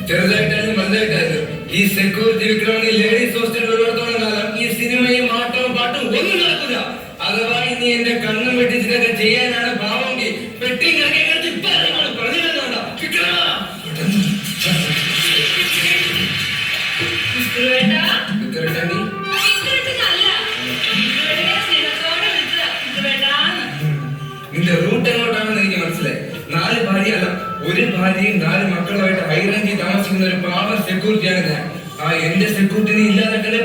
ചെറുതായിട്ടായാലും വലുതായിട്ടായാലും ഈ security വിക്രമണി ladies hostel ഉള്ളിടത്തോളം കാലം ഈ സിനിമയും ആട്ടവും പാട്ടും ഒന്നും നടക്കില്ല. അഥവാ ഇനി എന്റെ കണ്ണും വെട്ടിച്ചിട്ടൊക്കെ ചെയ്യാനാണ് ഭാവമെങ്കിൽ പെട്ടി കിടക്കി പറഞ്ഞിരുന്നോണ്ട നിന്റെ റൂട്ട് എങ്ങോട്ടാണെന്ന് എനിക്ക് മനസ്സിലായി. 4 ഭാര്യ അല്ല, ഒരു ഭാര്യയും 4 മക്കളുമായിട്ട് ഹൈറേഞ്ചിൽ താമസിക്കുന്ന ഒരു പാവർ സെക്യൂരിറ്റിയാണ് ഞാൻ. ആ എന്റെ സെക്യൂരിറ്റിനെ ഇല്ലാതെ ഇവിടെ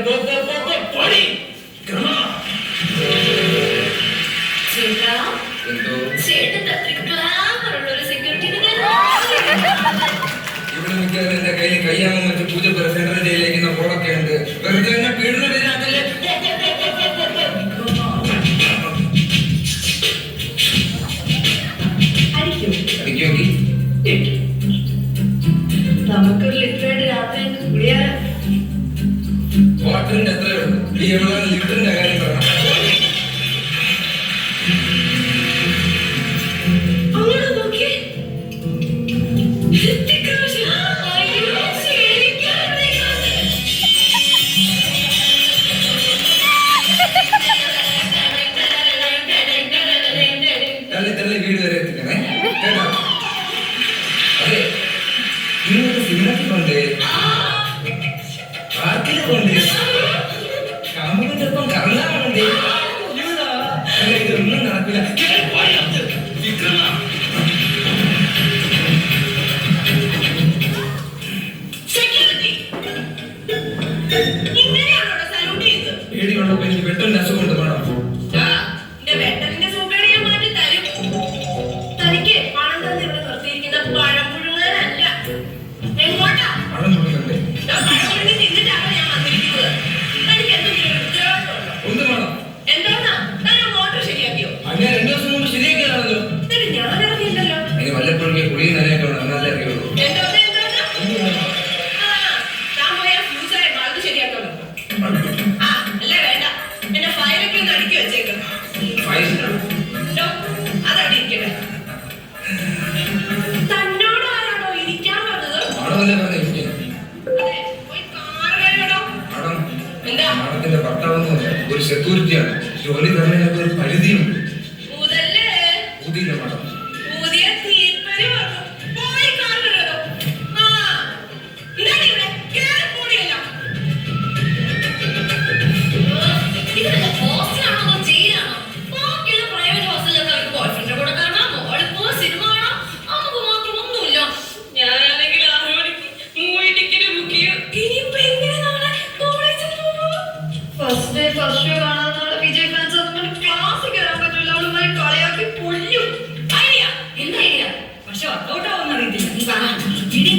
മിക്കവാറും എന്റെ കയ്യിൽ കയ്യാമം വെച്ച് പൂജപ്പുര സെൻട്രൽ ജയിലിലേക്ക് പോളൊക്കെ ഉണ്ട്. വെറുതെ എന്നെ പീഡനത്തിനാക്കല്ലേ. നമുക്കൊരു ലിറ്ററേറ്റ് രാത്രി കൂടിയാലോ? വാട്ടറിന്റെ എത്രയുണ്ട്? ഈ ലിറ്ററിന്റെ കാര്യം പറയാം. അങ്ങനെ നോക്കി തള്ളി വീട് വരെ എത്തിക്കണേ കേട്ടോ. അതെ, നിങ്ങൾക്ക് സിനിമയ്ക്ക് കൊണ്ട് പാർക്കിൽ കൊണ്ട് കാമുകന്റെ ഒപ്പം കറങ്ങാറുണ്ട്. ഇതൊന്നും നടക്കില്ല. പേടിയുള്ളപ്പോ എനിക്ക് വെട്ടലിന്റെ അസുഖം ഉണ്ട് വേണം. വല്ലപ്പോഴേ കുളി നനയൊക്കെ എന്നാലേ അറിയുള്ളൂ. മാഡത്തിന്റെ ഭർത്താവെന്ന് ഒരു സെക്യൂരിറ്റിയാണ്. ജോലി തരുന്നതിനൊക്കെ ഒരു പരിധിയുണ്ട്. ഊതിയില്ല മാഡം.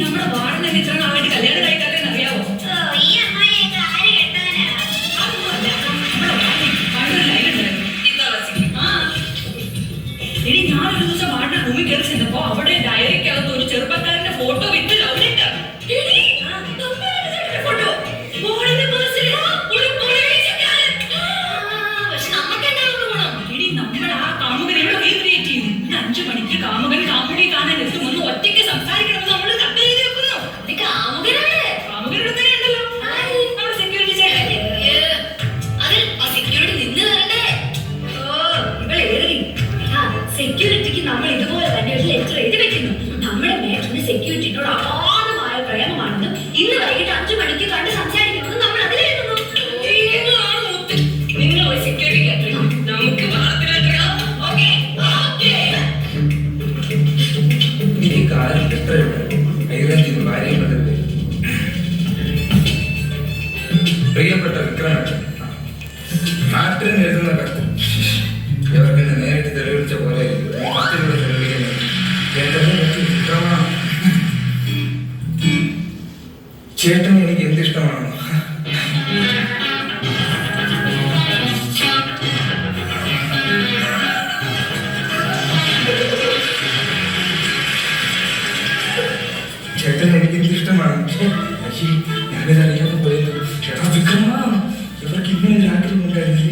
നമ്മുടെ വാർഡിൽ തന്നെ ഇത്ര നാളായിട്ട് കല്യാണം കഴിക്കാത്തതെന്ന് അറിയാവോ? ഇനി ഞാനൊരു ദിവസം വാർഡിന്റെ റൂമിൽ കയറി ചെന്നപ്പോ അവിടെ ഡയറിക്കകത്ത് ഒരു ചെറുപ്പക്കാരന്റെ ഫോട്ടോ വിത്ത് ലവ് ലെറ്റർ. നമ്മുടെ ആ കാമുകൻ ഇവിടെ റീക്രിയേറ്റ് ചെയ്യുന്നു. 5 മണിക്ക് കാമുകൻ കാമുകി കാണാൻ എത്തുമെന്ന് ഒറ്റയ്ക്ക് സംസാരിക്കണമെന്ന് നമ്മൾ കത്ത് എഴുതി വെക്കുന്നു. കാമുകരുടെ തന്നെ ഉണ്ടല്ലോ നമ്മുടെ സെക്യൂരിറ്റി സെക്യൂരിറ്റിക്ക് നമ്മൾ ഇതുപോലെ തന്നെ ഒരു ലെറ്റർ എഴുതി വെക്കുന്നു. നമ്മുടെ മേറ്റിന് സെക്യൂരിറ്റിയോട് അപാരമായ പ്രേമമാണെന്നും ഇന്ന് വൈകിട്ട് 5 മണിക്ക് കണ്ട് സംസാരിക്കണമെന്ന് നമ്മൾ അതിൽ എഴുതുന്നു. നിങ്ങൾ ഒരു സെക്യൂരിറ്റി നമുക്ക് ഈ കാലം എത്രയുണ്ട് ഹൈറേഞ്ചിന് ഭാര്യയും കണ്ടത്. പ്രിയപ്പെട്ട വിക്രമൻ, മാട്രിന് എഴുതുന്ന കത്ത് ഇവർക്ക് നേരിട്ട് തെളിവിച്ച പോലെ കത്തിലൂടെ തെളിവിക്കുന്നത് വിക്രമ ചേട്ടൻ എനിക്ക് എന്തിഷ്ടമാണോ? ചേട്ടൻ എനിക്ക് എന്തിഷ്ടമാണ്. ഞാനിതറിയാതെ പോയത്. ചേട്ടാ വിക്രമ, ഇവർക്ക് ഇങ്ങനെ ഒരു ആഗ്രഹം ഉണ്ടായിരുന്നു.